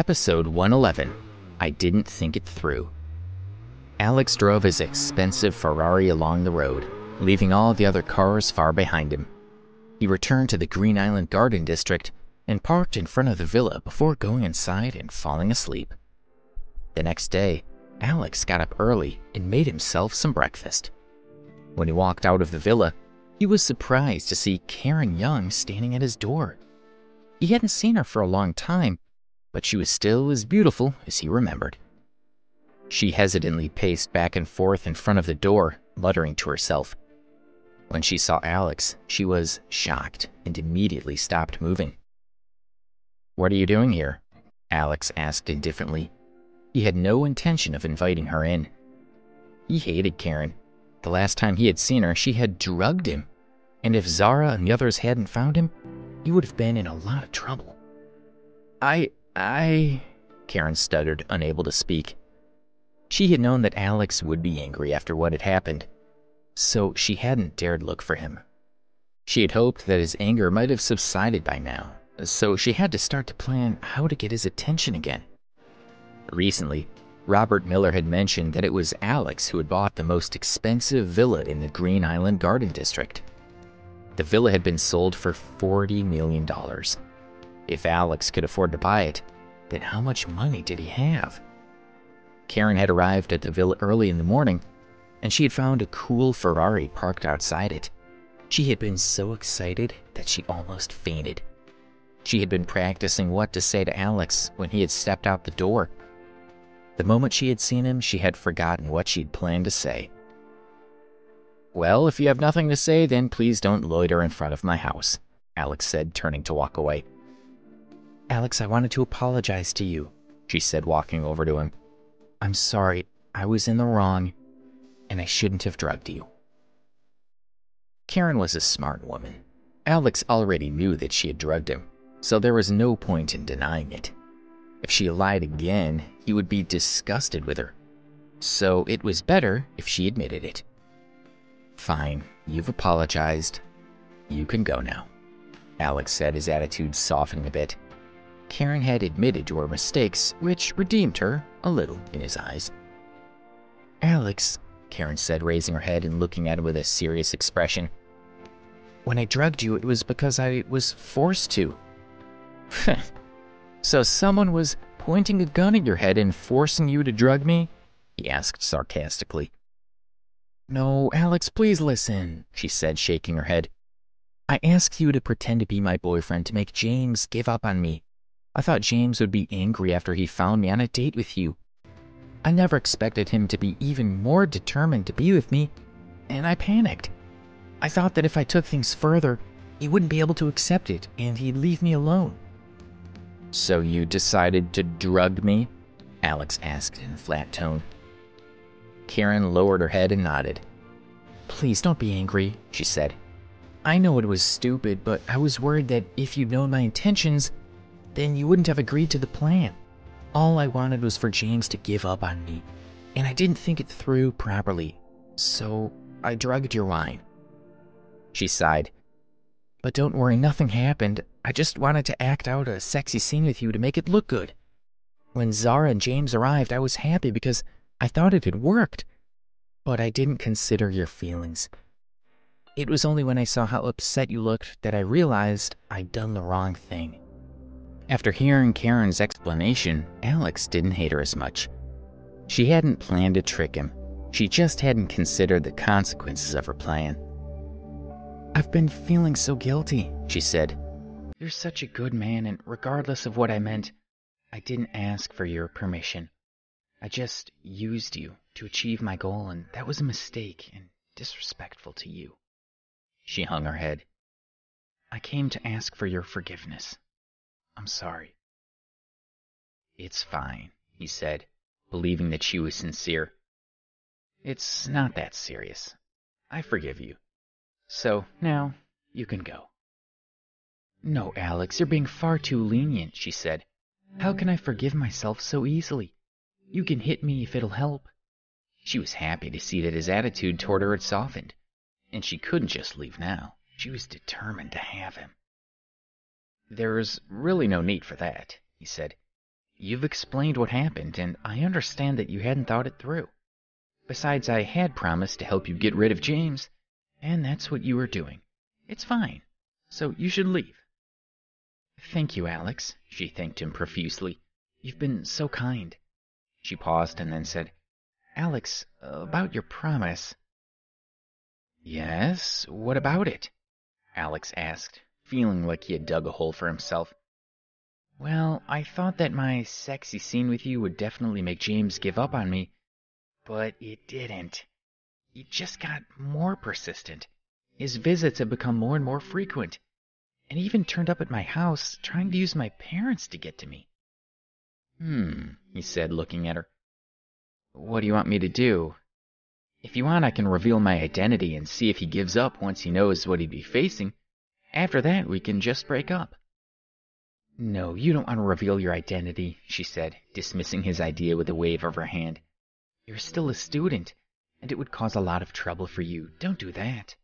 Episode 111, I Didn't Think It Through. Alex drove his expensive Ferrari along the road, leaving all the other cars far behind him. He returned to the Green Island Garden District and parked in front of the villa before going inside and falling asleep. The next day, Alex got up early and made himself some breakfast. When he walked out of the villa, he was surprised to see Karen Young standing at his door. He hadn't seen her for a long time, but she was still as beautiful as he remembered. She hesitantly paced back and forth in front of the door, muttering to herself. When she saw Alex, she was shocked and immediately stopped moving. "What are you doing here?" Alex asked indifferently. He had no intention of inviting her in. He hated Karen. The last time he had seen her, she had drugged him, and if Zara and the others hadn't found him, he would have been in a lot of trouble. Karen stuttered, unable to speak. She had known that Alex would be angry after what had happened, so she hadn't dared look for him. She had hoped that his anger might have subsided by now, so she had to start to plan how to get his attention again. Recently, Robert Miller had mentioned that it was Alex who had bought the most expensive villa in the Green Island Garden District. The villa had been sold for $40 million. If Alex could afford to buy it, then how much money did he have? Karen had arrived at the villa early in the morning, and she had found a cool Ferrari parked outside it. She had been so excited that she almost fainted. She had been practicing what to say to Alex when he had stepped out the door. The moment she had seen him, she had forgotten what she'd planned to say. "Well, if you have nothing to say, then please don't loiter in front of my house," Alex said, turning to walk away. "Alex, I wanted to apologize to you," she said, walking over to him. "I'm sorry, I was in the wrong, and I shouldn't have drugged you." Karen was a smart woman. Alex already knew that she had drugged him, so there was no point in denying it. If she lied again, he would be disgusted with her. So it was better if she admitted it. "Fine, you've apologized. You can go now," Alex said, his attitude softening a bit. Karen had admitted to her mistakes, which redeemed her a little in his eyes. "Alex," Karen said, raising her head and looking at him with a serious expression, "when I drugged you, it was because I was forced to." "So someone was pointing a gun at your head and forcing you to drug me?" he asked sarcastically. "No, Alex, please listen," she said, shaking her head. "I asked you to pretend to be my boyfriend to make James give up on me. I thought James would be angry after he found me on a date with you. I never expected him to be even more determined to be with me, and I panicked. I thought that if I took things further, he wouldn't be able to accept it, and he'd leave me alone." "So you decided to drug me?" Alex asked in a flat tone. Karen lowered her head and nodded. "Please don't be angry," she said. "I know it was stupid, but I was worried that if you'd known my intentions, then you wouldn't have agreed to the plan. All I wanted was for James to give up on me, and I didn't think it through properly, so I drugged your wine." She sighed. "But don't worry, nothing happened. I just wanted to act out a sexy scene with you to make it look good. When Zara and James arrived, I was happy because I thought it had worked, but I didn't consider your feelings. It was only when I saw how upset you looked that I realized I'd done the wrong thing." After hearing Karen's explanation, Alex didn't hate her as much. She hadn't planned to trick him. She just hadn't considered the consequences of her plan. "I've been feeling so guilty," she said. "You're such a good man, and regardless of what I meant, I didn't ask for your permission. I just used you to achieve my goal, and that was a mistake and disrespectful to you." She hung her head. "I came to ask for your forgiveness. I'm sorry." "It's fine," he said, believing that she was sincere. "It's not that serious. I forgive you. So now you can go." "No, Alex, you're being far too lenient," she said. "How can I forgive myself so easily? You can hit me if it'll help." She was happy to see that his attitude toward her had softened, and she couldn't just leave now. She was determined to have him. "There's really no need for that," he said. you've explained what happened, and I understand that you hadn't thought it through. Besides, I had promised to help you get rid of James, and that's what you were doing. It's fine, so you should leave." "Thank you, Alex," she thanked him profusely. "You've been so kind." She paused and then said, "Alex, about your promise." "Yes, what about it?" Alex asked, feeling like he had dug a hole for himself. "Well, I thought that my sexy scene with you would definitely make James give up on me, but it didn't. He just got more persistent. His visits have become more and more frequent, and he even turned up at my house trying to use my parents to get to me." He said, looking at her. "What do you want me to do? If you want, I can reveal my identity and see if he gives up once he knows what he'd be facing. After that, we can just break up." "No, you don't want to reveal your identity," she said, dismissing his idea with a wave of her hand. "You're still a student, and it would cause a lot of trouble for you. Don't do that."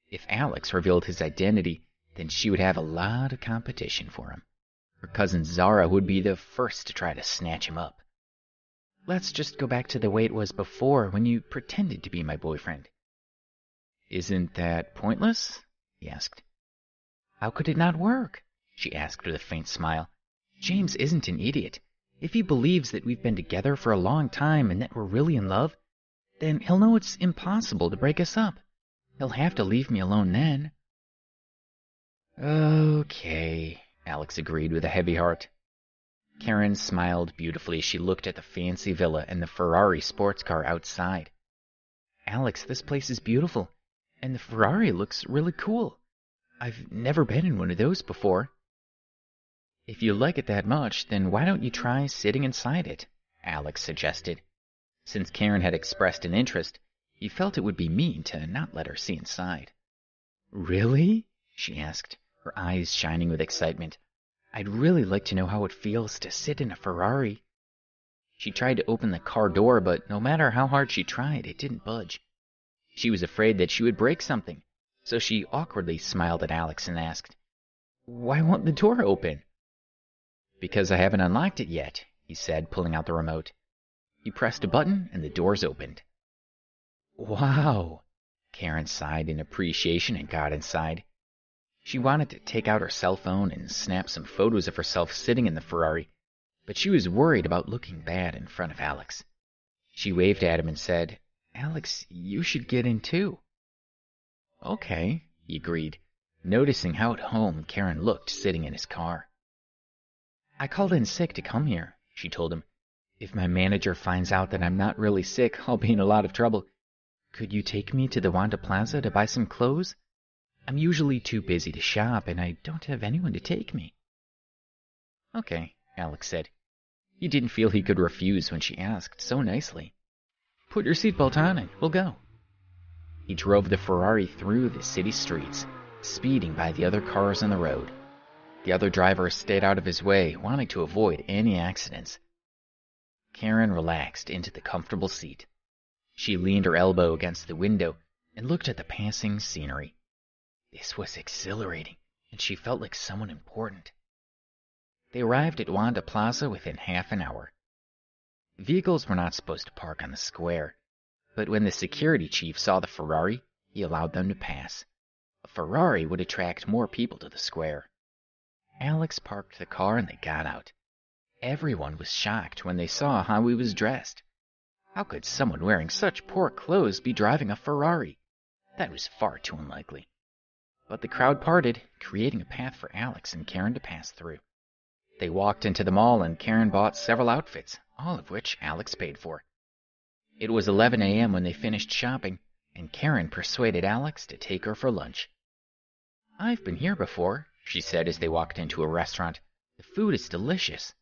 If Alex revealed his identity, then she would have a lot of competition for him. Her cousin Zara would be the first to try to snatch him up. "Let's just go back to the way it was before, when you pretended to be my boyfriend." "Isn't that pointless?" he asked. "How could it not work?" she asked with a faint smile. "James isn't an idiot. If he believes that we've been together for a long time and that we're really in love, then he'll know it's impossible to break us up. He'll have to leave me alone then." "Okay," Alex agreed with a heavy heart. Karen smiled beautifully as she looked at the fancy villa and the Ferrari sports car outside. "Alex, this place is beautiful, and the Ferrari looks really cool. I've never been in one of those before." "If you like it that much, then why don't you try sitting inside it?" Alex suggested. Since Karen had expressed an interest, he felt it would be mean to not let her see inside. "Really?" she asked, her eyes shining with excitement. "I'd really like to know how it feels to sit in a Ferrari." She tried to open the car door, but no matter how hard she tried, it didn't budge. She was afraid that she would break something, so she awkwardly smiled at Alex and asked, "Why won't the door open?" "Because I haven't unlocked it yet," he said, pulling out the remote. He pressed a button and the doors opened. "Wow!" Karen sighed in appreciation and got inside. She wanted to take out her cell phone and snap some photos of herself sitting in the Ferrari, but she was worried about looking bad in front of Alex. She waved at him and said, "Alex, you should get in too." "Okay," he agreed, noticing how at home Karen looked sitting in his car. "I called in sick to come here," she told him. "If my manager finds out that I'm not really sick, I'll be in a lot of trouble. Could you take me to the Wanda Plaza to buy some clothes? I'm usually too busy to shop, and I don't have anyone to take me." "Okay," Alex said. He didn't feel he could refuse when she asked so nicely. "Put your seatbelt on and we'll go." He drove the Ferrari through the city streets, speeding by the other cars on the road. The other drivers stayed out of his way, wanting to avoid any accidents. Karen relaxed into the comfortable seat. She leaned her elbow against the window and looked at the passing scenery. This was exhilarating, and she felt like someone important. They arrived at Wanda Plaza within half an hour. Vehicles were not supposed to park on the square, but when the security chief saw the Ferrari, he allowed them to pass. A Ferrari would attract more people to the square. Alex parked the car and they got out. Everyone was shocked when they saw how he was dressed. How could someone wearing such poor clothes be driving a Ferrari? That was far too unlikely. But the crowd parted, creating a path for Alex and Karen to pass through. They walked into the mall and Karen bought several outfits, all of which Alex paid for. It was 11 a.m. when they finished shopping, and Karen persuaded Alex to take her for lunch. "I've been here before," she said as they walked into a restaurant. "The food is delicious."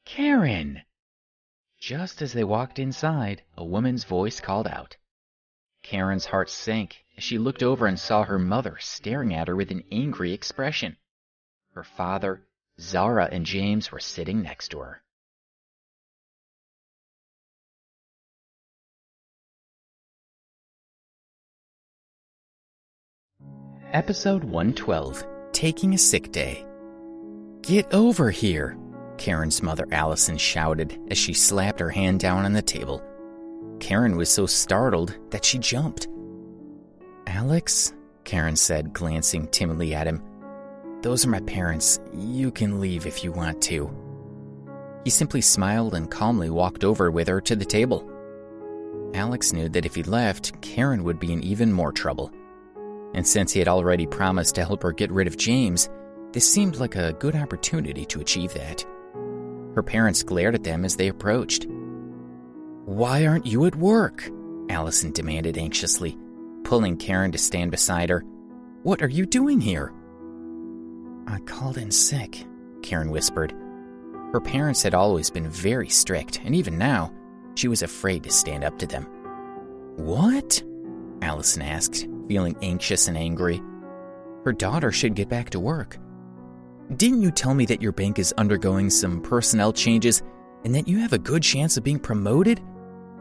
"Karen!" Just as they walked inside, a woman's voice called out. Karen's heart sank as she looked over and saw her mother staring at her with an angry expression. Her father, Zara, and James were sitting next to her. Episode 112, Taking a Sick Day. "Get over here!" Karen's mother Allison shouted as she slapped her hand down on the table. Karen was so startled that she jumped. "Alex," Karen said, glancing timidly at him, "those are my parents. You can leave if you want to." He simply smiled and calmly walked over with her to the table. Alex knew that if he left, Karen would be in even more trouble. And since he had already promised to help her get rid of James, this seemed like a good opportunity to achieve that. Her parents glared at them as they approached. "Why aren't you at work?" Allison demanded anxiously, pulling Karen to stand beside her. "What are you doing here?" "I called in sick," Karen whispered. Her parents had always been very strict, and even now, she was afraid to stand up to them. "What?" Allison asked, feeling anxious and angry. Her daughter should get back to work. "Didn't you tell me that your bank is undergoing some personnel changes and that you have a good chance of being promoted?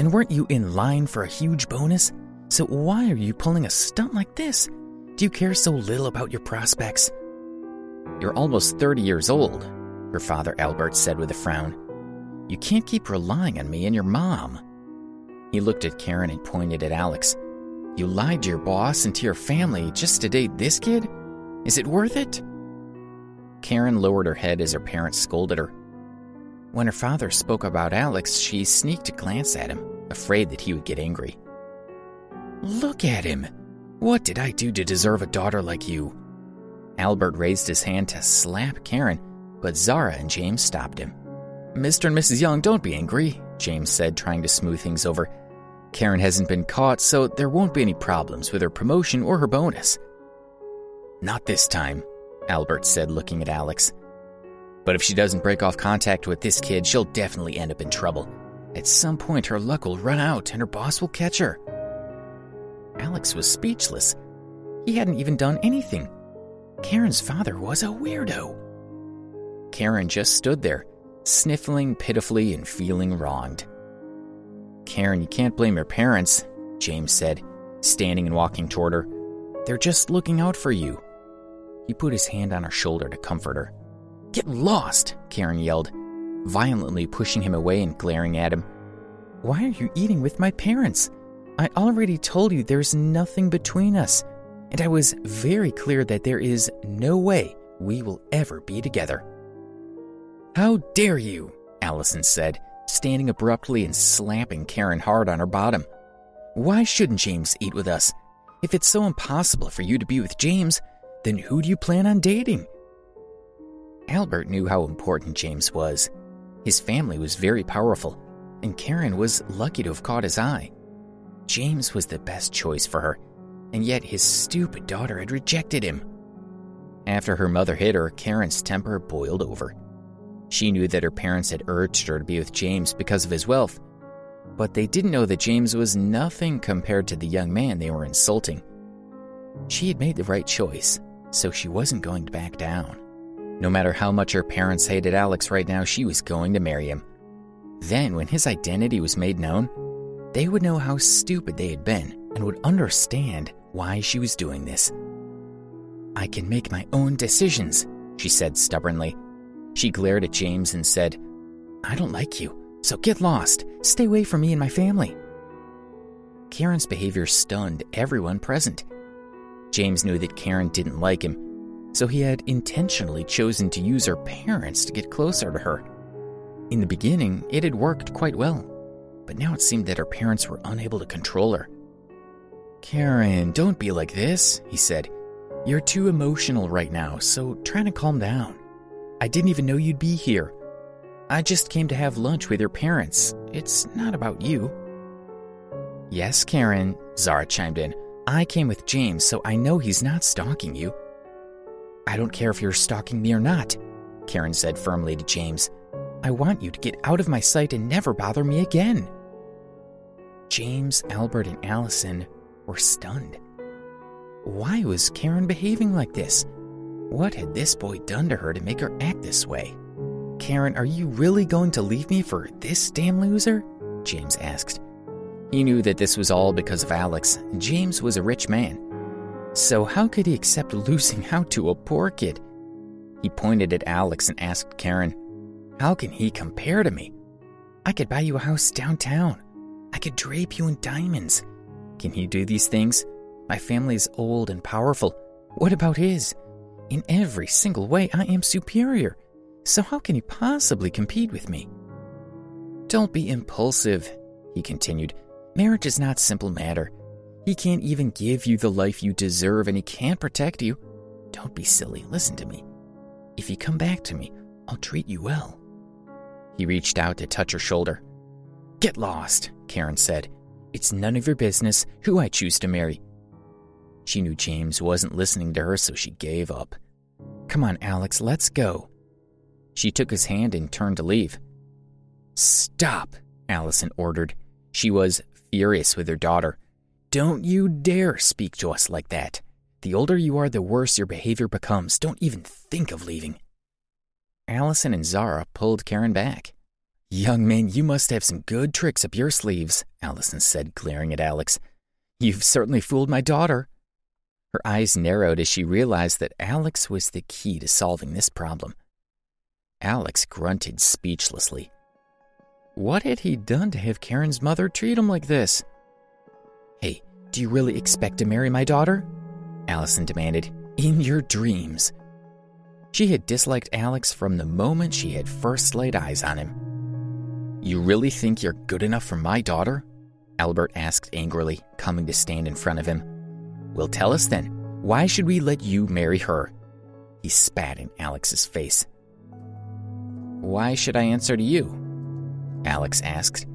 And weren't you in line for a huge bonus? So why are you pulling a stunt like this? Do you care so little about your prospects?" "You're almost 30 years old," her father Albert said with a frown. "You can't keep relying on me and your mom." He looked at Karen and pointed at Alex. "You lied to your boss and to your family just to date this kid? Is it worth it?" Karen lowered her head as her parents scolded her. When her father spoke about Alex, she sneaked a glance at him, afraid that he would get angry. "Look at him! What did I do to deserve a daughter like you?" Albert raised his hand to slap Karen, but Zara and James stopped him. "Mr. and Mrs. Young, don't be angry," James said, trying to smooth things over. "Karen hasn't been caught, so there won't be any problems with her promotion or her bonus." "Not this time," Albert said, looking at Alex. "But if she doesn't break off contact with this kid, she'll definitely end up in trouble. At some point, her luck will run out and her boss will catch her." Alex was speechless. He hadn't even done anything. Karen's father was a weirdo. Karen just stood there, sniffling pitifully and feeling wronged. "Karen, you can't blame your parents," James said, standing and walking toward her. "They're just looking out for you." He put his hand on her shoulder to comfort her. "Get lost!" Karen yelled, violently pushing him away and glaring at him. "Why are you eating with my parents? I already told you there's nothing between us, and I was very clear that there is no way we will ever be together." "How dare you!" Allison said, standing abruptly and slapping Karen hard on her bottom. "Why shouldn't James eat with us? If it's so impossible for you to be with James, then who do you plan on dating?" Albert knew how important James was. His family was very powerful, and Karen was lucky to have caught his eye. James was the best choice for her, and yet his stupid daughter had rejected him. After her mother hit her, Karen's temper boiled over. She knew that her parents had urged her to be with James because of his wealth, but they didn't know that James was nothing compared to the young man they were insulting. She had made the right choice, so she wasn't going to back down. No matter how much her parents hated Alex right now, she was going to marry him. Then, when his identity was made known, they would know how stupid they had been and would understand why she was doing this. "I can make my own decisions," she said stubbornly. She glared at James and said, "I don't like you, so get lost. Stay away from me and my family." Karen's behavior stunned everyone present. James knew that Karen didn't like him, so he had intentionally chosen to use her parents to get closer to her. In the beginning, it had worked quite well, but now it seemed that her parents were unable to control her. "Karen, don't be like this," he said. "You're too emotional right now, so try to calm down. I didn't even know you'd be here. I just came to have lunch with your parents. It's not about you." "Yes, Karen," Zara chimed in. "I came with James, so I know he's not stalking you." "I don't care if you're stalking me or not," Karen said firmly to James. "I want you to get out of my sight and never bother me again." James, Albert, and Allison were stunned. Why was Karen behaving like this? What had this boy done to her to make her act this way? "Karen, are you really going to leave me for this damn loser?" James asked. He knew that this was all because of Alex. James was a rich man, so how could he accept losing out to a poor kid? He pointed at Alex and asked Karen, How can he compare to me? I could buy you a house downtown. I could drape you in diamonds. Can he do these things? My family is old and powerful. What about his? In every single way, I am superior. So how can he possibly compete with me? Don't be impulsive, he continued. Marriage is not a simple matter. He can't even give you the life you deserve, and he can't protect you. Don't be silly. Listen to me. If you come back to me, I'll treat you well. He reached out to touch her shoulder. Get lost, Karen said. It's none of your business who I choose to marry. She knew James wasn't listening to her, so she gave up. Come on, Alex, let's go. She took his hand and turned to leave. Stop, Allison ordered. She was furious with her daughter. Don't you dare speak to us like that. The older you are, the worse your behavior becomes. Don't even think of leaving. Allison and Zara pulled Karen back. Young man, you must have some good tricks up your sleeves, Allison said, glaring at Alex. You've certainly fooled my daughter. Her eyes narrowed as she realized that Alex was the key to solving this problem. Alex grunted speechlessly. What had he done to have Karen's mother treat him like this? Hey, do you really expect to marry my daughter? Allison demanded. In your dreams. She had disliked Alex from the moment she had first laid eyes on him. You really think you're good enough for my daughter? Albert asked angrily, coming to stand in front of him. Well, tell us then. Why should we let you marry her? He spat in Alex's face. Why should I answer to you? Alex asked.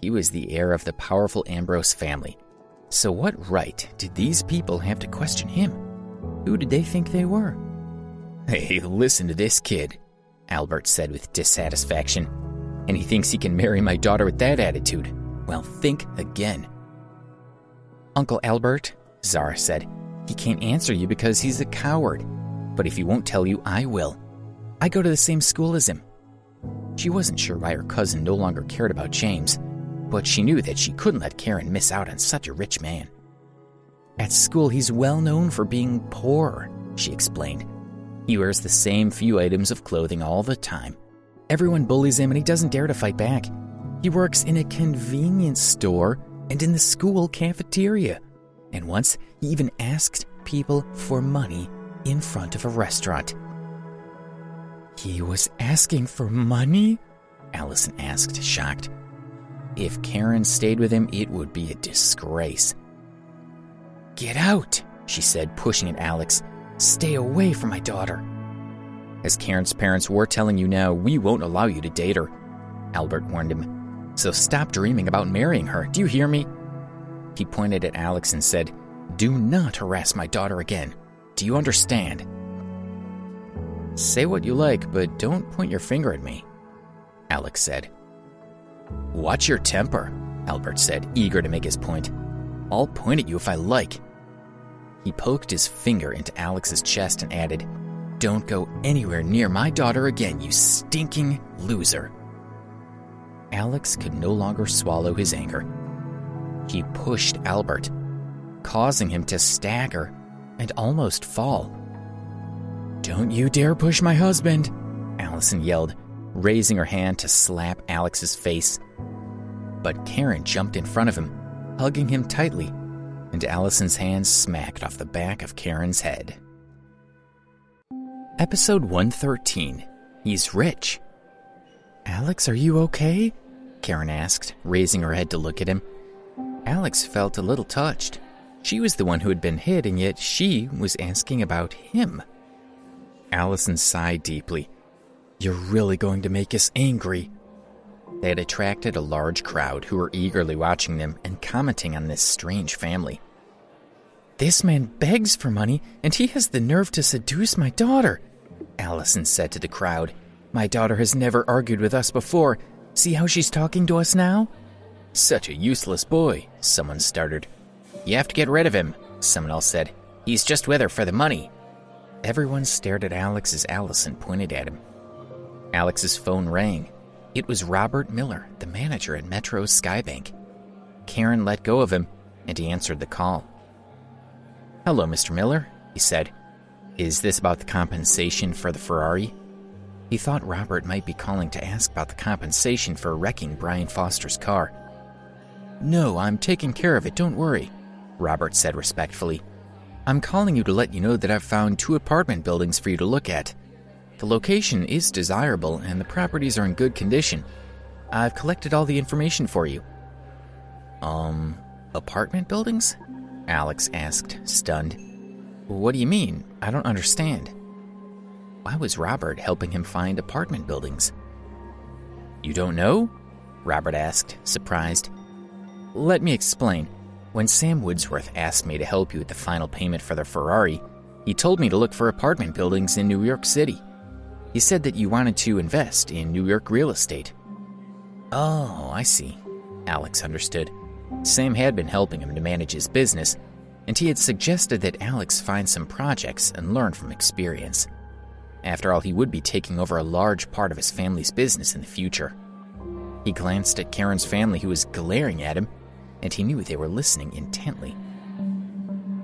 He was the heir of the powerful Ambrose family. So what right did these people have to question him? Who did they think they were? Hey, listen to this kid, Albert said with dissatisfaction. And he thinks he can marry my daughter with that attitude. Well, think again. Uncle Albert, Zara said, he can't answer you because he's a coward. But if he won't tell you, I will. I go to the same school as him. She wasn't sure why her cousin no longer cared about James, but she knew that she couldn't let Karen miss out on such a rich man. At school, he's well known for being poor, she explained. He wears the same few items of clothing all the time. Everyone bullies him and he doesn't dare to fight back. He works in a convenience store and in the school cafeteria. And once he even asked people for money in front of a restaurant. He was asking for money? Allison asked, shocked. If Karen stayed with him, it would be a disgrace. Get out, she said, pushing at Alex. Stay away from my daughter. As Karen's parents were telling you now, we won't allow you to date her, Albert warned him. So stop dreaming about marrying her. Do you hear me? He pointed at Alex and said, Do not harass my daughter again. Do you understand? Say what you like, but don't point your finger at me, Alex said. Watch your temper, Albert said, eager to make his point. I'll point at you if I like. He poked his finger into Alex's chest and added, Don't go anywhere near my daughter again, you stinking loser. Alex could no longer swallow his anger. He pushed Albert, causing him to stagger and almost fall. Don't you dare push my husband, Allison yelled, raising her hand to slap Alex's face. But Karen jumped in front of him, hugging him tightly, and Allison's hand smacked off the back of Karen's head. Episode 113. He's rich. Alex, are you okay? Karen asked, raising her head to look at him. Alex felt a little touched. She was the one who had been hit, and yet she was asking about him. Allison sighed deeply. You're really going to make us angry. They had attracted a large crowd who were eagerly watching them and commenting on this strange family. This man begs for money, and he has the nerve to seduce my daughter, Allison said to the crowd. My daughter has never argued with us before. See how she's talking to us now? Such a useless boy, someone started. You have to get rid of him, someone else said. He's just with her for the money. Everyone stared at Alex as Allison pointed at him. Alex's phone rang. It was Robert Miller, the manager at Metro's Skybank. Karen let go of him, and he answered the call. Hello, Mr. Miller, he said. Is this about the compensation for the Ferrari? He thought Robert might be calling to ask about the compensation for wrecking Brian Foster's car. "No, I'm taking care of it, don't worry," Robert said respectfully. "I'm calling you to let you know that I've found 2 apartment buildings for you to look at. The location is desirable and the properties are in good condition. I've collected all the information for you." Apartment buildings?" Alex asked, stunned. "What do you mean? I don't understand." Why was Robert helping him find apartment buildings? "You don't know?" Robert asked, surprised. "Let me explain. When Sam Woodsworth asked me to help you with the final payment for the Ferrari, he told me to look for apartment buildings in New York City. He said that you wanted to invest in New York real estate." "Oh, I see." Alex understood. Sam had been helping him to manage his business, and he had suggested that Alex find some projects and learn from experience. After all, he would be taking over a large part of his family's business in the future. He glanced at Karen's family, who was glaring at him, and he knew they were listening intently.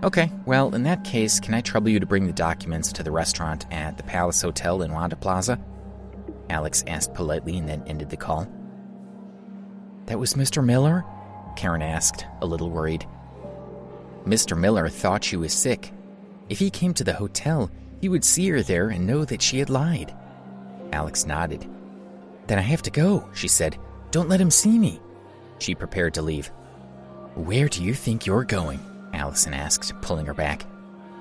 "Okay, well, in that case, can I trouble you to bring the documents to the restaurant at the Palace Hotel in Wanda Plaza?" Alex asked politely and then ended the call. "That was Mr. Miller?" Karen asked, a little worried. "Mr. Miller thought she was sick. If he came to the hotel, he would see her there and know that she had lied." Alex nodded. "Then I have to go," she said. "Don't let him see me." She prepared to leave. "Where do you think you're going?" Allison asked, pulling her back.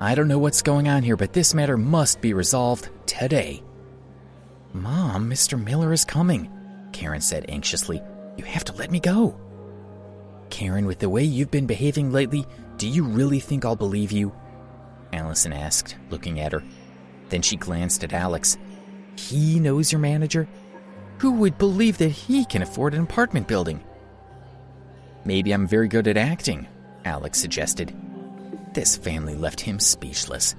"I don't know what's going on here, but this matter must be resolved today." "Mom, Mr. Miller is coming," Karen said anxiously. "You have to let me go." "Karen, with the way you've been behaving lately, do you really think I'll believe you?" Allison asked, looking at her. Then she glanced at Alex. "He knows your manager? Who would believe that he can afford an apartment building?" "Maybe I'm very good at acting," Alex suggested. This family left him speechless.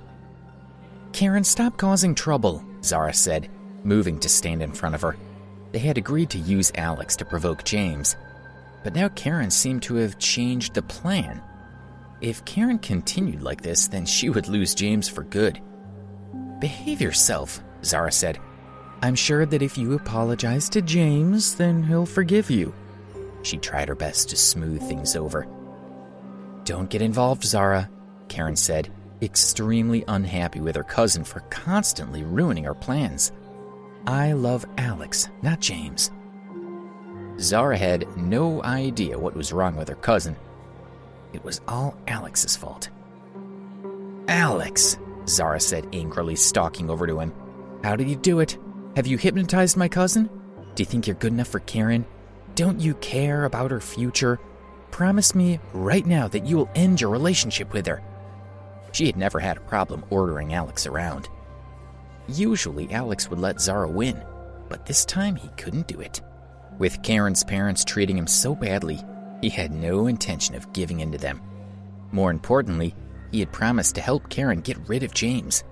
"Karen, stop causing trouble," Zara said, moving to stand in front of her. They had agreed to use Alex to provoke James, but now Karen seemed to have changed the plan. If Karen continued like this, then she would lose James for good. "Behave yourself," Zara said. "I'm sure that if you apologize to James, then he'll forgive you." She tried her best to smooth things over. "Don't get involved, Zara," Karen said, extremely unhappy with her cousin for constantly ruining her plans. "I love Alex, not James." Zara had no idea what was wrong with her cousin. It was all Alex's fault. "Alex," Zara said angrily, stalking over to him. "How did you do it? Have you hypnotized my cousin? Do you think you're good enough for Karen? Don't you care about her future? Promise me right now that you will end your relationship with her." She had never had a problem ordering Alex around. Usually Alex would let Zara win, but this time he couldn't do it. With Karen's parents treating him so badly, he had no intention of giving in to them. More importantly, he had promised to help Karen get rid of James.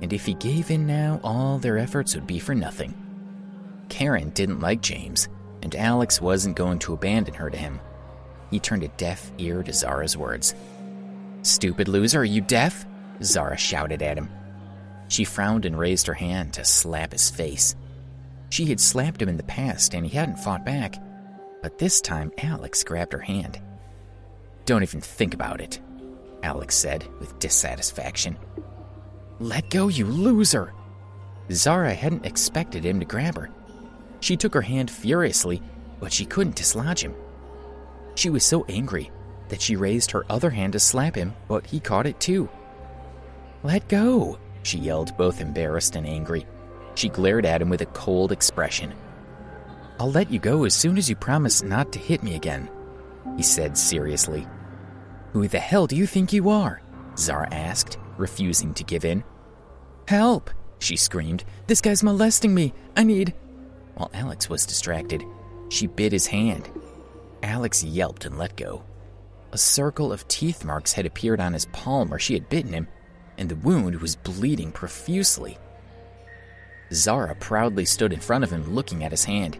And if he gave in now, all their efforts would be for nothing. Karen didn't like James, and Alex wasn't going to abandon her to him. He turned a deaf ear to Zara's words. "Stupid loser, are you deaf?" Zara shouted at him. She frowned and raised her hand to slap his face. She had slapped him in the past, and he hadn't fought back. But this time, Alex grabbed her hand. "Don't even think about it," Alex said with dissatisfaction. "Let go, you loser!" Zara hadn't expected him to grab her. She took her hand furiously, but she couldn't dislodge him. She was so angry that she raised her other hand to slap him, but he caught it too. "Let go!" she yelled, both embarrassed and angry. She glared at him with a cold expression. "I'll let you go as soon as you promise not to hit me again," he said seriously. "Who the hell do you think you are?" Zara asked, refusing to give in. "Help!" she screamed. "This guy's molesting me. I need—" While Alex was distracted, she bit his hand. Alex yelped and let go. A circle of teeth marks had appeared on his palm where she had bitten him, and the wound was bleeding profusely. Zara proudly stood in front of him, looking at his hand.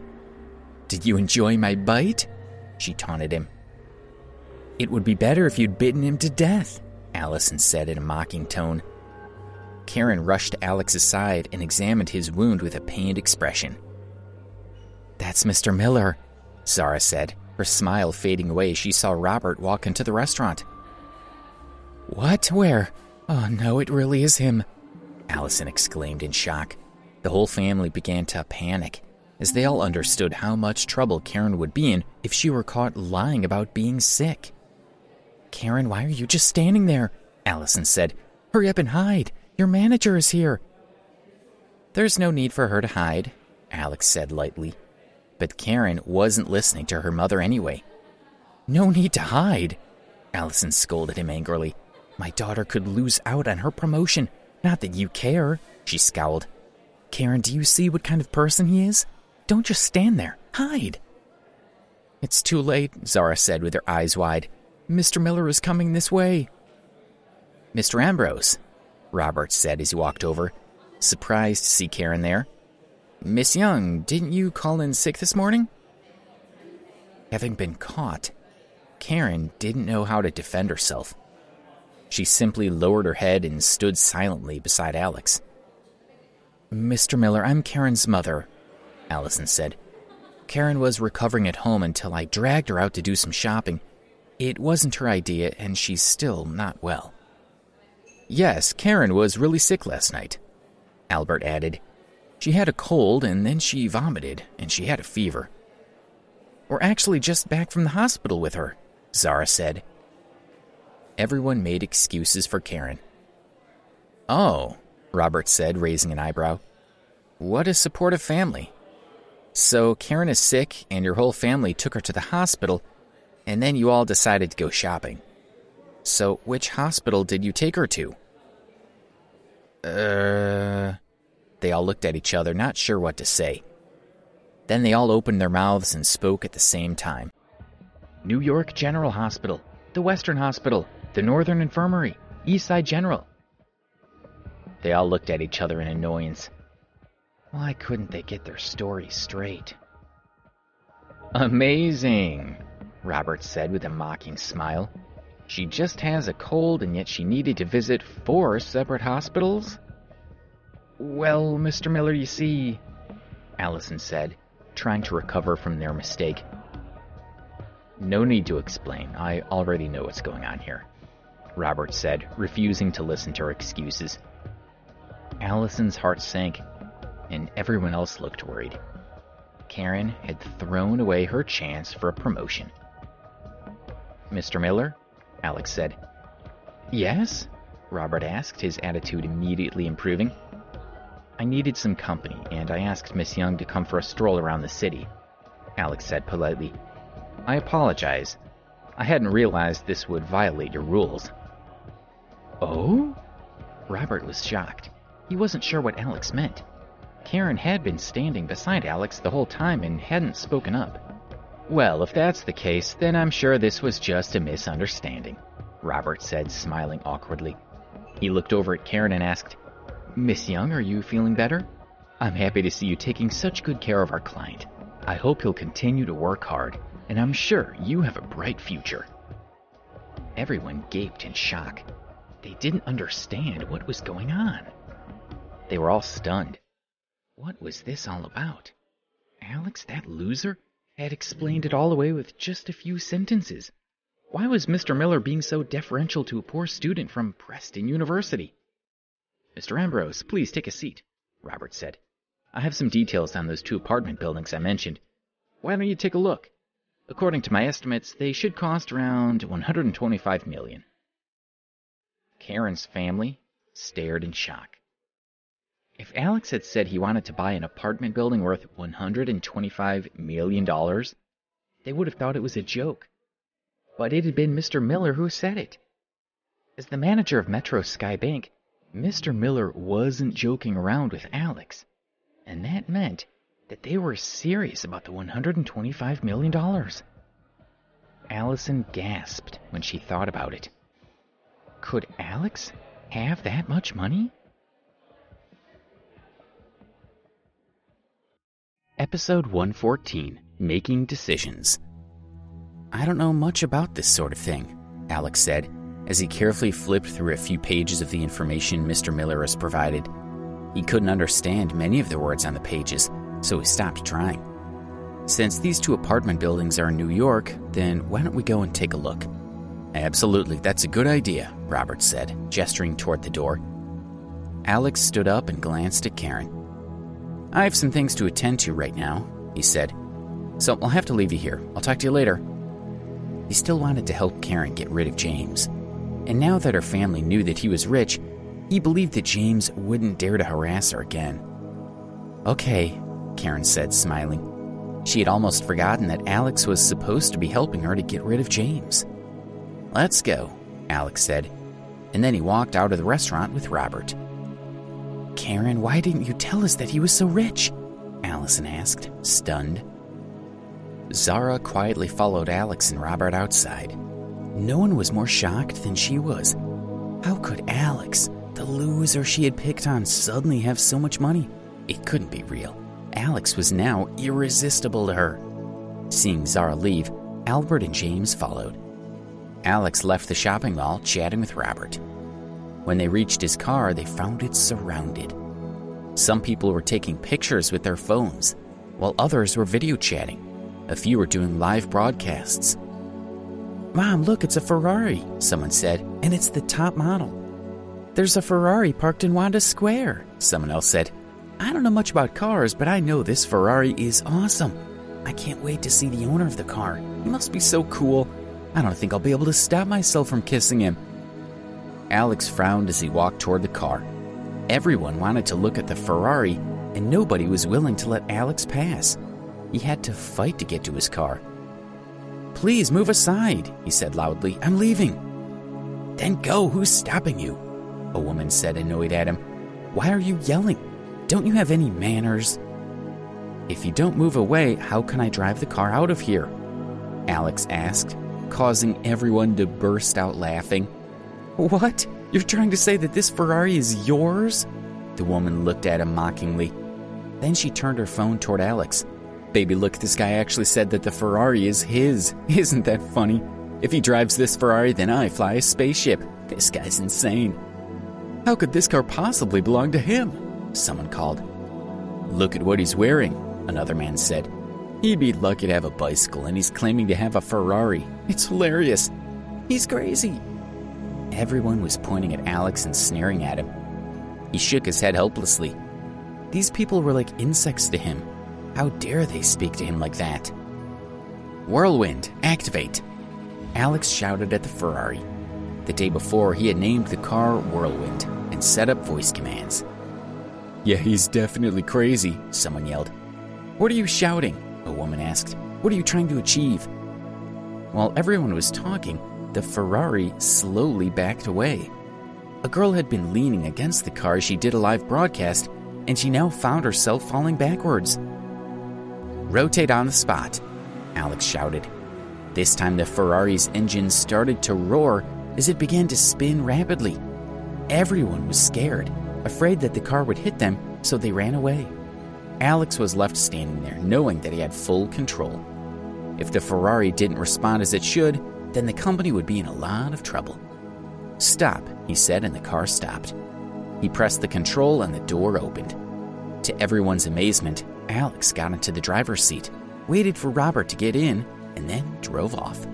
"Did you enjoy my bite?" she taunted him. "It would be better if you'd bitten him to death," Allison said in a mocking tone. Karen rushed to Alex's side and examined his wound with a pained expression. "That's Mr. Miller," Zara said, her smile fading away as she saw Robert walk into the restaurant. "What? Where? Oh no, it really is him," Allison exclaimed in shock. The whole family began to panic, as they all understood how much trouble Karen would be in if she were caught lying about being sick. "Karen, why are you just standing there?" Allison said. "Hurry up and hide. Your manager is here." "There's no need for her to hide," Alex said lightly. But Karen wasn't listening to her mother anyway. "No need to hide," Allison scolded him angrily. "My daughter could lose out on her promotion. Not that you care," she scowled. "Karen, do you see what kind of person he is? Don't just stand there. Hide." "It's too late," Zara said with her eyes wide. "Mr. Miller is coming this way." "Mr. Ambrose," Robert said as he walked over, surprised to see Karen there. "Miss Young, didn't you call in sick this morning?" Having been caught, Karen didn't know how to defend herself. She simply lowered her head and stood silently beside Alex. "Mr. Miller, I'm Karen's mother," Allison said. "Karen was recovering at home until I dragged her out to do some shopping. It wasn't her idea, and she's still not well." "Yes, Karen was really sick last night," Albert added. "She had a cold, and then she vomited, and she had a fever." "We're actually just back from the hospital with her," Zara said. Everyone made excuses for Karen. "Oh," Robert said, raising an eyebrow. "What a supportive family. So Karen is sick, and your whole family took her to the hospital, and then you all decided to go shopping. So which hospital did you take her to?" They all looked at each other, not sure what to say. Then they all opened their mouths and spoke at the same time. "New York General Hospital, the Western Hospital, the Northern Infirmary, Eastside General." They all looked at each other in annoyance. Why couldn't they get their story straight? "Amazing," Robert said with a mocking smile. "She just has a cold, and yet she needed to visit 4 separate hospitals?" "Well, Mr. Miller, you see," Allison said, trying to recover from their mistake. "No need to explain. I already know what's going on here," Robert said, refusing to listen to her excuses. Allison's heart sank, and everyone else looked worried. Karen had thrown away her chance for a promotion. "Mr. Miller?" Alex said. "Yes?" Robert asked, his attitude immediately improving. "I needed some company, and I asked Miss Young to come for a stroll around the city," Alex said politely. "I apologize. I hadn't realized this would violate your rules." "Oh?" Robert was shocked. He wasn't sure what Alex meant. Karen had been standing beside Alex the whole time and hadn't spoken up. "Well, if that's the case, then I'm sure this was just a misunderstanding," Robert said, smiling awkwardly. He looked over at Karen and asked, "Miss Young, are you feeling better? I'm happy to see you taking such good care of our client. I hope you'll continue to work hard, and I'm sure you have a bright future." Everyone gaped in shock. They didn't understand what was going on. They were all stunned. What was this all about? Alex, that loser, had explained it all away with just a few sentences. Why was Mr. Miller being so deferential to a poor student from Preston University? "Mr. Ambrose, please take a seat," Robert said. "I have some details on those 2 apartment buildings I mentioned. Why don't you take a look? According to my estimates, they should cost around $125 million. Karen's family stared in shock. If Alex had said he wanted to buy an apartment building worth $125 million, they would have thought it was a joke. But it had been Mr. Miller who said it. As the manager of Metro Sky Bank, Mr. Miller wasn't joking around with Alex, and that meant that they were serious about the $125 million. Allison gasped when she thought about it. Could Alex have that much money? Episode 114, Making Decisions. "I don't know much about this sort of thing," Alex said, as he carefully flipped through a few pages of the information Mr. Miller has provided. He couldn't understand many of the words on the pages, so he stopped trying. Since these 2 apartment buildings are in New York, then why don't we go and take a look? Absolutely, that's a good idea, Robert said, gesturing toward the door. Alex stood up and glanced at Karen. I have some things to attend to right now, he said, so I'll have to leave you here. I'll talk to you later. He still wanted to help Karen get rid of James, and now that her family knew that he was rich, he believed that James wouldn't dare to harass her again. Okay, Karen said, smiling. She had almost forgotten that Alex was supposed to be helping her to get rid of James. Let's go, Alex said, and then he walked out of the restaurant with Robert. Karen, why didn't you tell us that he was so rich? Allison asked, stunned. Zara quietly followed Alex and Robert outside. No one was more shocked than she was. How could Alex, the loser she had picked on, suddenly have so much money? It couldn't be real. Alex was now irresistible to her. Seeing Zara leave, Albert and James followed. Alex left the shopping mall chatting with Robert. When they reached his car, they found it surrounded. Some people were taking pictures with their phones, while others were video chatting. A few were doing live broadcasts. Mom, look, it's a Ferrari, someone said, and it's the top model. There's a Ferrari parked in Wanda Square, someone else said. I don't know much about cars, but I know this Ferrari is awesome. I can't wait to see the owner of the car. He must be so cool. I don't think I'll be able to stop myself from kissing him. Alex frowned as he walked toward the car. Everyone wanted to look at the Ferrari, and nobody was willing to let Alex pass. He had to fight to get to his car. Please move aside, he said loudly. I'm leaving. Then go, who's stopping you? A woman said, annoyed at him. Why are you yelling? Don't you have any manners? If you don't move away, how can I drive the car out of here? Alex asked, causing everyone to burst out laughing. What? You're trying to say that this Ferrari is yours? The woman looked at him mockingly. Then she turned her phone toward Alex. Baby, look, this guy actually said that the Ferrari is his. Isn't that funny? If he drives this Ferrari, then I fly a spaceship. This guy's insane. How could this car possibly belong to him? Someone called. Look at what he's wearing, another man said. He'd be lucky to have a bicycle, and he's claiming to have a Ferrari. It's hilarious. He's crazy. Everyone was pointing at Alex and sneering at him. He shook his head helplessly. These people were like insects to him. How dare they speak to him like that? Whirlwind, activate! Alex shouted at the Ferrari. The day before, he had named the car Whirlwind and set up voice commands. Yeah, he's definitely crazy, someone yelled. What are you shouting? A woman asked. What are you trying to achieve? While everyone was talking, the Ferrari slowly backed away. A girl had been leaning against the car as she did a live broadcast, and she now found herself falling backwards. Rotate on the spot, Alex shouted. This time the Ferrari's engine started to roar as it began to spin rapidly. Everyone was scared, afraid that the car would hit them, so they ran away. Alex was left standing there, knowing that he had full control. If the Ferrari didn't respond as it should, then the company would be in a lot of trouble. Stop, he said, and the car stopped. He pressed the control and the door opened. To everyone's amazement, Alex got into the driver's seat, waited for Robert to get in, and then drove off.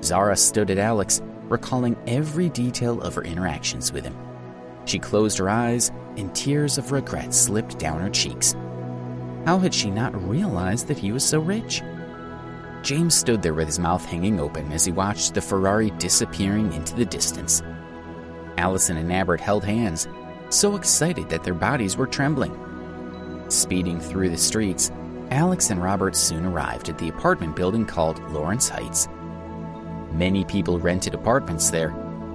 Zara stood at Alex, recalling every detail of her interactions with him. She closed her eyes, and tears of regret slipped down her cheeks. How had she not realized that he was so rich? James stood there with his mouth hanging open as he watched the Ferrari disappearing into the distance. Allison and Albert held hands, so excited that their bodies were trembling. Speeding through the streets, Alex and Robert soon arrived at the apartment building called Lawrence Heights. Many people rented apartments there,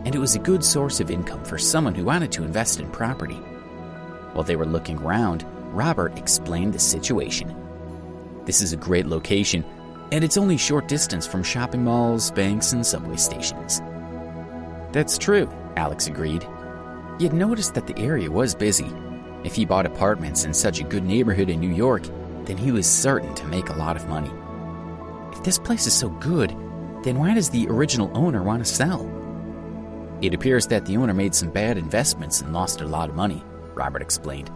and it was a good source of income for someone who wanted to invest in property. While they were looking around, Robert explained the situation. This is a great location, and it's only a short distance from shopping malls, banks, and subway stations. That's true, Alex agreed. He had noticed that the area was busy. If he bought apartments in such a good neighborhood in New York, then he was certain to make a lot of money. If this place is so good, then why does the original owner want to sell? It appears that the owner made some bad investments and lost a lot of money, Robert explained.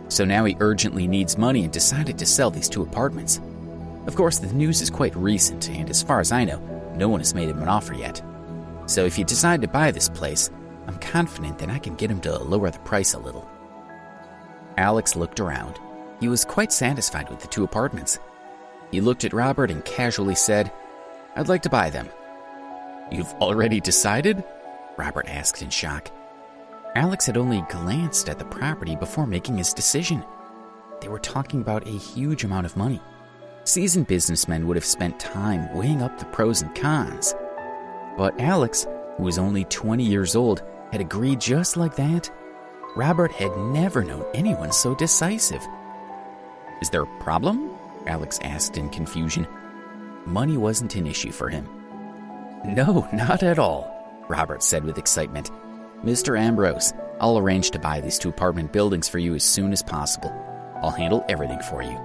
So now he urgently needs money and decided to sell these 2 apartments. Of course, the news is quite recent, and as far as I know, no one has made him an offer yet. So if you decide to buy this place, I'm confident that I can get him to lower the price a little. Alex looked around. He was quite satisfied with the 2 apartments. He looked at Robert and casually said, "I'd like to buy them." "You've already decided?" Robert asked in shock. Alex had only glanced at the property before making his decision. They were talking about a huge amount of money. Seasoned businessmen would have spent time weighing up the pros and cons. But Alex, who was only 20 years old, had agreed just like that. Robert had never known anyone so decisive. "Is there a problem?" Alex asked in confusion. Money wasn't an issue for him. "No, not at all," Robert said with excitement. "Mr. Ambrose, I'll arrange to buy these 2 apartment buildings for you as soon as possible. I'll handle everything for you."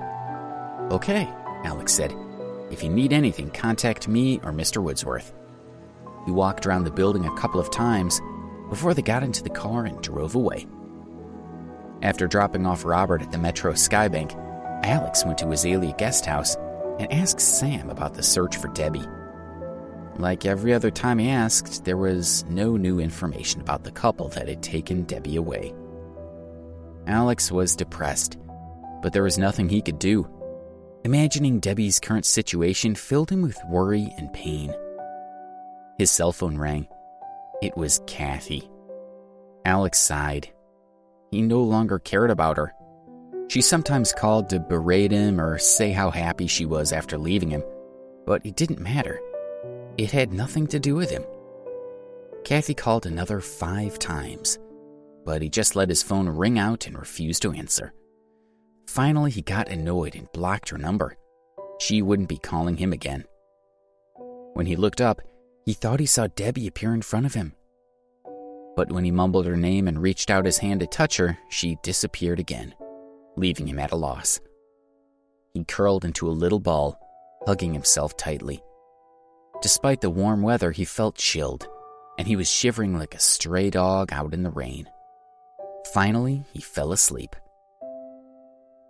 "Okay," Alex said. "If you need anything, contact me or Mr. Woodsworth." He walked around the building a couple of times before they got into the car and drove away. After dropping off Robert at the Metro Skybank, Alex went to Azalea Guest House and asked Sam about the search for Debbie. Like every other time he asked, there was no new information about the couple that had taken Debbie away. Alex was depressed, but there was nothing he could do. Imagining Debbie's current situation filled him with worry and pain. His cell phone rang. It was Kathy. Alex sighed. He no longer cared about her. She sometimes called to berate him or say how happy she was after leaving him, but it didn't matter. It had nothing to do with him. Kathy called another 5 times, but he just let his phone ring out and refused to answer. Finally, he got annoyed and blocked her number. She wouldn't be calling him again. When he looked up, he thought he saw Debbie appear in front of him. But when he mumbled her name and reached out his hand to touch her, she disappeared again, leaving him at a loss. He curled into a little ball, hugging himself tightly. Despite the warm weather, he felt chilled, and he was shivering like a stray dog out in the rain. Finally, he fell asleep.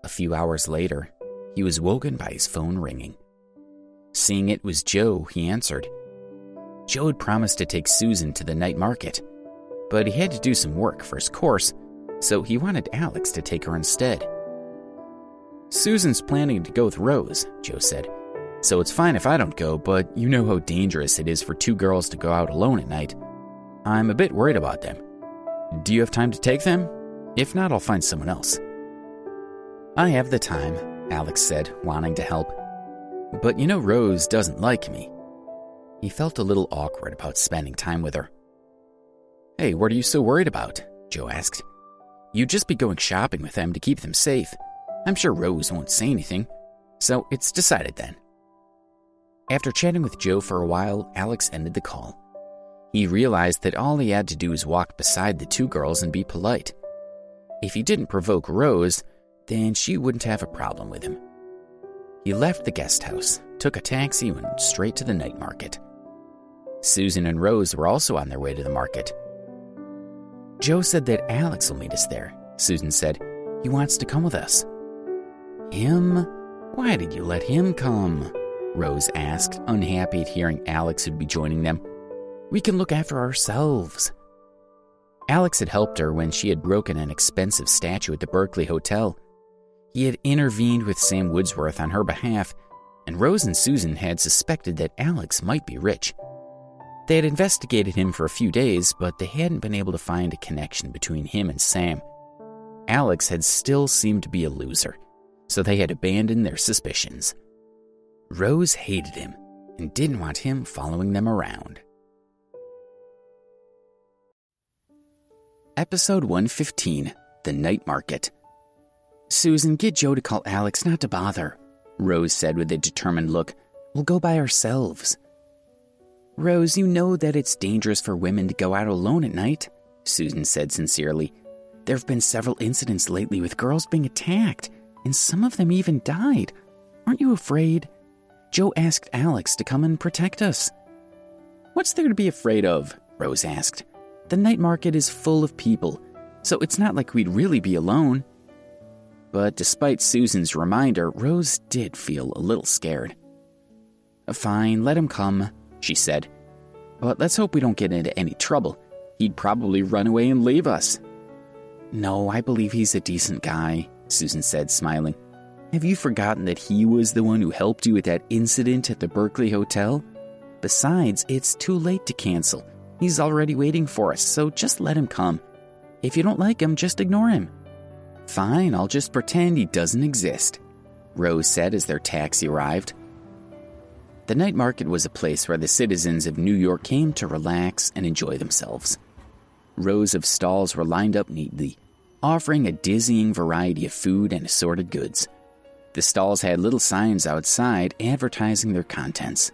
A few hours later, he was woken by his phone ringing. Seeing it was Joe, he answered. Joe had promised to take Susan to the night market, but he had to do some work for his course, so he wanted Alex to take her instead. "Susan's planning to go with Rose," Joe said, "so it's fine if I don't go, but you know how dangerous it is for 2 girls to go out alone at night. I'm a bit worried about them. Do you have time to take them? If not, I'll find someone else." "I have the time," Alex said, wanting to help. "But you know Rose doesn't like me." He felt a little awkward about spending time with her. "Hey, what are you so worried about?" Joe asked. "You'd just be going shopping with them to keep them safe. I'm sure Rose won't say anything. So it's decided then." After chatting with Joe for a while, Alex ended the call. He realized that all he had to do was walk beside the 2 girls and be polite. If he didn't provoke Rose, then she wouldn't have a problem with him. He left the guest house, took a taxi, and went straight to the night market. Susan and Rose were also on their way to the market. "Joe said that Alex will meet us there," Susan said. "He wants to come with us." "Him? Why did you let him come?" Rose asked, unhappy at hearing Alex would be joining them. "We can look after ourselves." Alex had helped her when she had broken an expensive statue at the Berkeley Hotel. He had intervened with Sam Woodsworth on her behalf, and Rose and Susan had suspected that Alex might be rich. They had investigated him for a few days, but they hadn't been able to find a connection between him and Sam. Alex had still seemed to be a loser, so they had abandoned their suspicions. Rose hated him and didn't want him following them around. Episode 115, The Night Market. "Susan, get Joe to call Alex not to bother," Rose said with a determined look. "We'll go by ourselves." "Rose, you know that it's dangerous for women to go out alone at night," Susan said sincerely. "There have been several incidents lately with girls being attacked, and some of them even died. Aren't you afraid? Joe asked Alex to come and protect us." "What's there to be afraid of?" Rose asked. the night market is full of people, so it's not like we'd really be alone. But despite Susan's reminder, Rose did feel a little scared. Fine, let him come, she said. But let's hope we don't get into any trouble. He'd probably run away and leave us. No, I believe he's a decent guy, Susan said, smiling. Have you forgotten that he was the one who helped you with that incident at the Berkeley Hotel? Besides, it's too late to cancel. He's already waiting for us, so just let him come. If you don't like him, just ignore him. Fine, I'll just pretend he doesn't exist, Rose said as their taxi arrived. The night market was a place where the citizens of New York came to relax and enjoy themselves. Rows of stalls were lined up neatly, offering a dizzying variety of food and assorted goods. The stalls had little signs outside advertising their contents.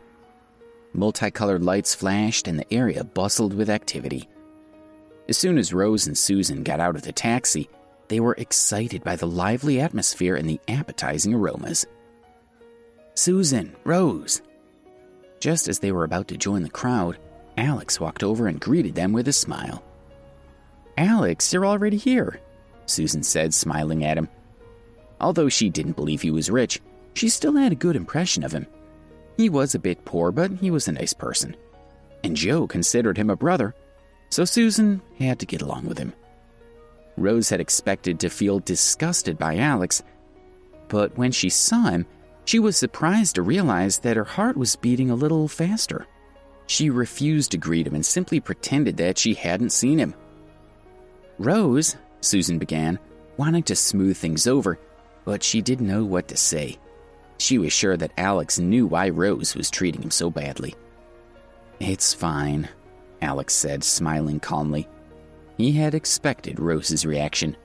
Multicolored lights flashed and the area bustled with activity. As soon as Rose and Susan got out of the taxi, they were excited by the lively atmosphere and the appetizing aromas. Susan, Rose. Just as they were about to join the crowd, Alex walked over and greeted them with a smile. Alex, you're already here, Susan said, smiling at him. Although she didn't believe he was rich, she still had a good impression of him. He was a bit poor, but he was a nice person. And Joe considered him a brother, so Susan had to get along with him. Rose had expected to feel disgusted by Alex, but when she saw him, she was surprised to realize that her heart was beating a little faster. She refused to greet him and simply pretended that she hadn't seen him. Rose, Susan began, wanting to smooth things over, but she didn't know what to say. She was sure that Alex knew why Rose was treating him so badly. It's fine, Alex said, smiling calmly. He had expected Rose's reaction.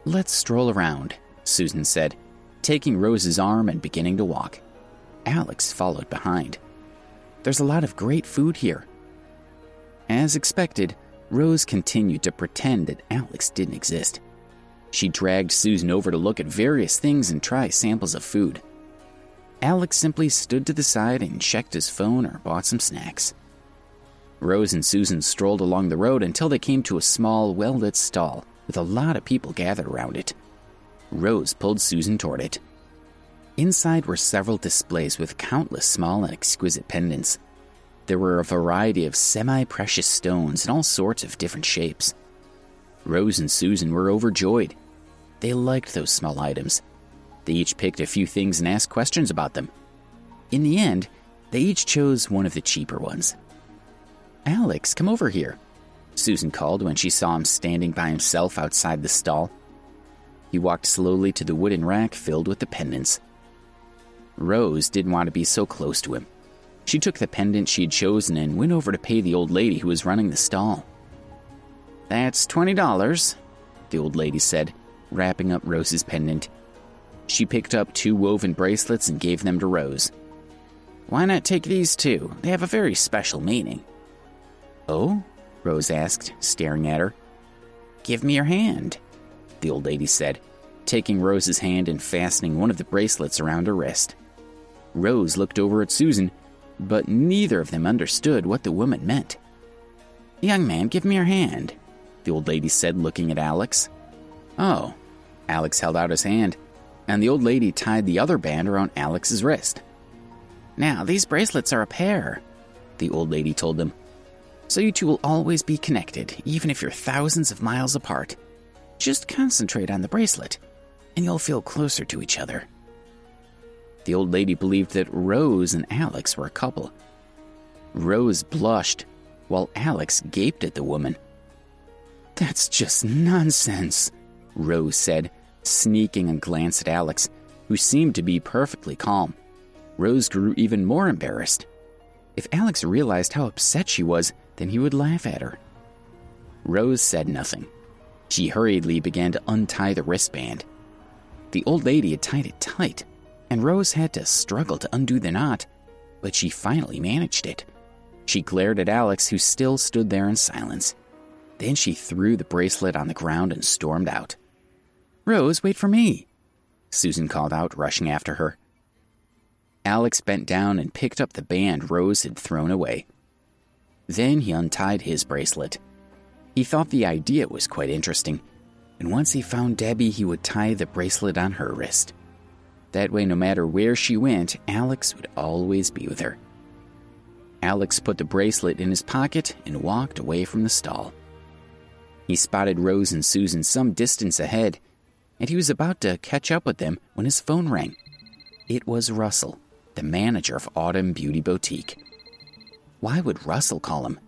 Let's stroll around, Susan said, taking Rose's arm and beginning to walk. Alex followed behind. There's a lot of great food here. As expected, Rose continued to pretend that Alex didn't exist. She dragged Susan over to look at various things and try samples of food. Alex simply stood to the side and checked his phone or bought some snacks. Rose and Susan strolled along the road until they came to a small, well-lit stall with a lot of people gathered around it. Rose pulled Susan toward it. Inside were several displays with countless small and exquisite pendants. There were a variety of semi-precious stones in all sorts of different shapes. Rose and Susan were overjoyed. They liked those small items. They each picked a few things and asked questions about them. In the end, they each chose one of the cheaper ones. Alex, come over here, Susan called when she saw him standing by himself outside the stall. He walked slowly to the wooden rack filled with the pendants. Rose didn't want to be so close to him. She took the pendant she had chosen and went over to pay the old lady who was running the stall. That's $20, the old lady said, wrapping up Rose's pendant. She picked up 2 woven bracelets and gave them to Rose. Why not take these too? They have a very special meaning. Oh? Rose asked, staring at her. Give me your hand, the old lady said, taking Rose's hand and fastening one of the bracelets around her wrist. Rose looked over at Susan, but neither of them understood what the woman meant. Young man, give me your hand, the old lady said, looking at Alex. Oh, Alex held out his hand, and the old lady tied the other band around Alex's wrist. Now, these bracelets are a pair, the old lady told them. So you two will always be connected, even if you're thousands of miles apart. Just concentrate on the bracelet, and you'll feel closer to each other. The old lady believed that Rose and Alex were a couple. Rose blushed, while Alex gaped at the woman. That's just nonsense, Rose said, sneaking a glance at Alex, who seemed to be perfectly calm. Rose grew even more embarrassed. If Alex realized how upset she was, then he would laugh at her. Rose said nothing. She hurriedly began to untie the wristband. The old lady had tied it tight, and Rose had to struggle to undo the knot, but she finally managed it. She glared at Alex, who still stood there in silence. Then she threw the bracelet on the ground and stormed out. Rose, wait for me, Susan called out, rushing after her. Alex bent down and picked up the band Rose had thrown away. Then he untied his bracelet. He thought the idea was quite interesting, and once he found Debbie, he would tie the bracelet on her wrist. That way, no matter where she went, Alex would always be with her. Alex put the bracelet in his pocket and walked away from the stall. He spotted Rose and Susan some distance ahead, and he was about to catch up with them when his phone rang. It was Russell, the manager of Autumn Beauty Boutique. Why would Russell call him?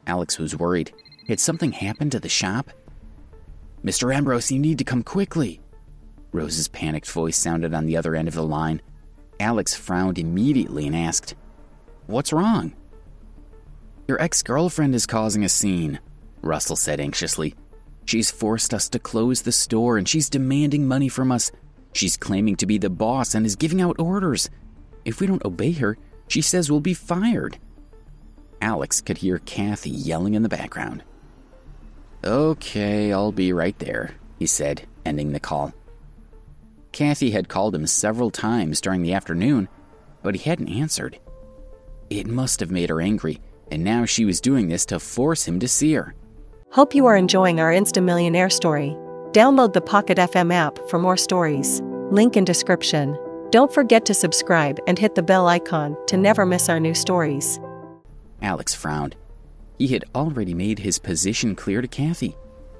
Alex was worried. Had something happened to the shop? "Mr. Ambrose, you need to come quickly." Rose's panicked voice sounded on the other end of the line. Alex frowned immediately and asked, "What's wrong?" "Your ex-girlfriend is causing a scene," Russell said anxiously. "She's forced us to close the store and she's demanding money from us. She's claiming to be the boss and is giving out orders. If we don't obey her, she says we'll be fired." Alex could hear Kathy yelling in the background. "Okay, I'll be right there," he said, ending the call. Kathy had called him several times during the afternoon, but he hadn't answered. It must have made her angry, and now she was doing this to force him to see her. Hope you are enjoying our Insta Millionaire story. Download the Pocket FM app for more stories. Link in description. Don't forget to subscribe and hit the bell icon to never miss our new stories. Alex frowned. He had already made his position clear to Kathy,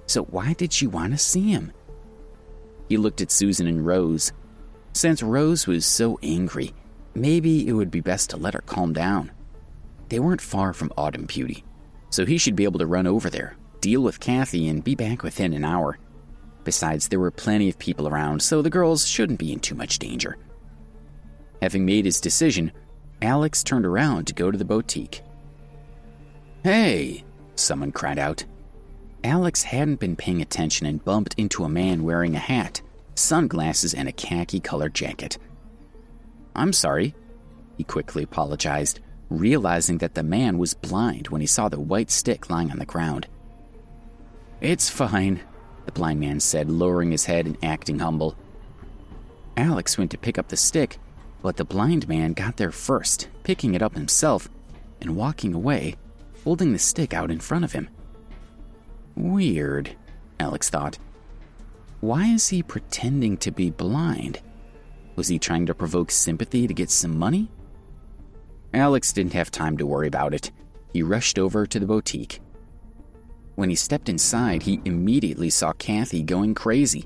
so why did she want to see him? He looked at Susan and Rose. Since Rose was so angry, maybe it would be best to let her calm down. They weren't far from Autumn Beauty, so he should be able to run over there, deal with Kathy, and be back within an hour. Besides, there were plenty of people around, so the girls shouldn't be in too much danger. Having made his decision, Alex turned around to go to the boutique. "Hey!" someone cried out. Alex hadn't been paying attention and bumped into a man wearing a hat, sunglasses, and a khaki-colored jacket. "I'm sorry," he quickly apologized, realizing that the man was blind when he saw the white stick lying on the ground. "It's fine," the blind man said, lowering his head and acting humble. Alex went to pick up the stick, but the blind man got there first, picking it up himself and walking away, holding the stick out in front of him. Weird, Alex thought. Why is he pretending to be blind? Was he trying to provoke sympathy to get some money? Alex didn't have time to worry about it. He rushed over to the boutique. When he stepped inside, he immediately saw Kathy going crazy.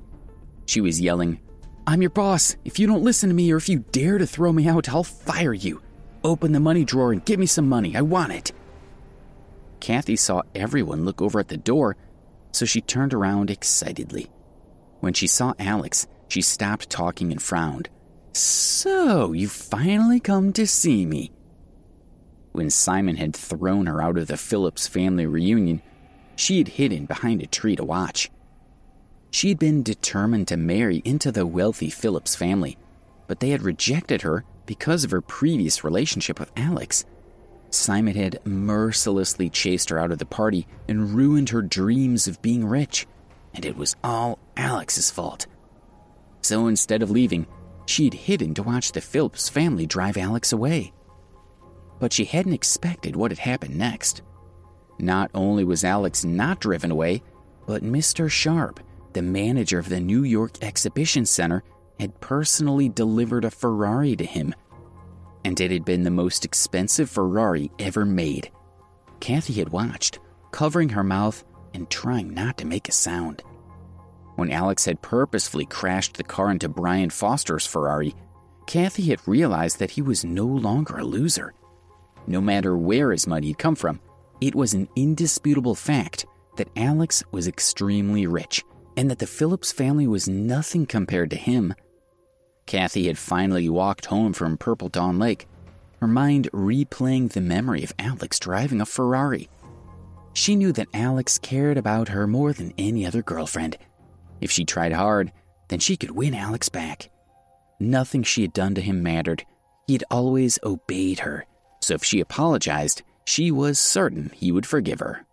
She was yelling, "I'm your boss. If you don't listen to me or if you dare to throw me out, I'll fire you. Open the money drawer and give me some money. I want it." Kathy saw everyone look over at the door, so she turned around excitedly. When she saw Alex, she stopped talking and frowned. "So, you finally come to see me." When Simon had thrown her out of the Phillips family reunion, she had hidden behind a tree to watch. She had been determined to marry into the wealthy Phillips family, but they had rejected her because of her previous relationship with Alex. Simon had mercilessly chased her out of the party and ruined her dreams of being rich, and it was all Alex's fault. So instead of leaving, she had hidden to watch the Phillips family drive Alex away. But she hadn't expected what had happened next. Not only was Alex not driven away, but Mr. Sharp, the manager of the New York Exhibition Center, had personally delivered a Ferrari to him. And it had been the most expensive Ferrari ever made. Kathy had watched, covering her mouth and trying not to make a sound. When Alex had purposefully crashed the car into Brian Foster's Ferrari, Kathy had realized that he was no longer a loser. No matter where his money had come from, it was an indisputable fact that Alex was extremely rich and that the Phillips family was nothing compared to him. Kathy had finally walked home from Purple Dawn Lake, her mind replaying the memory of Alex driving a Ferrari. She knew that Alex cared about her more than any other girlfriend. If she tried hard, then she could win Alex back. Nothing she had done to him mattered. He had always obeyed her, so if she apologized, she was certain he would forgive her.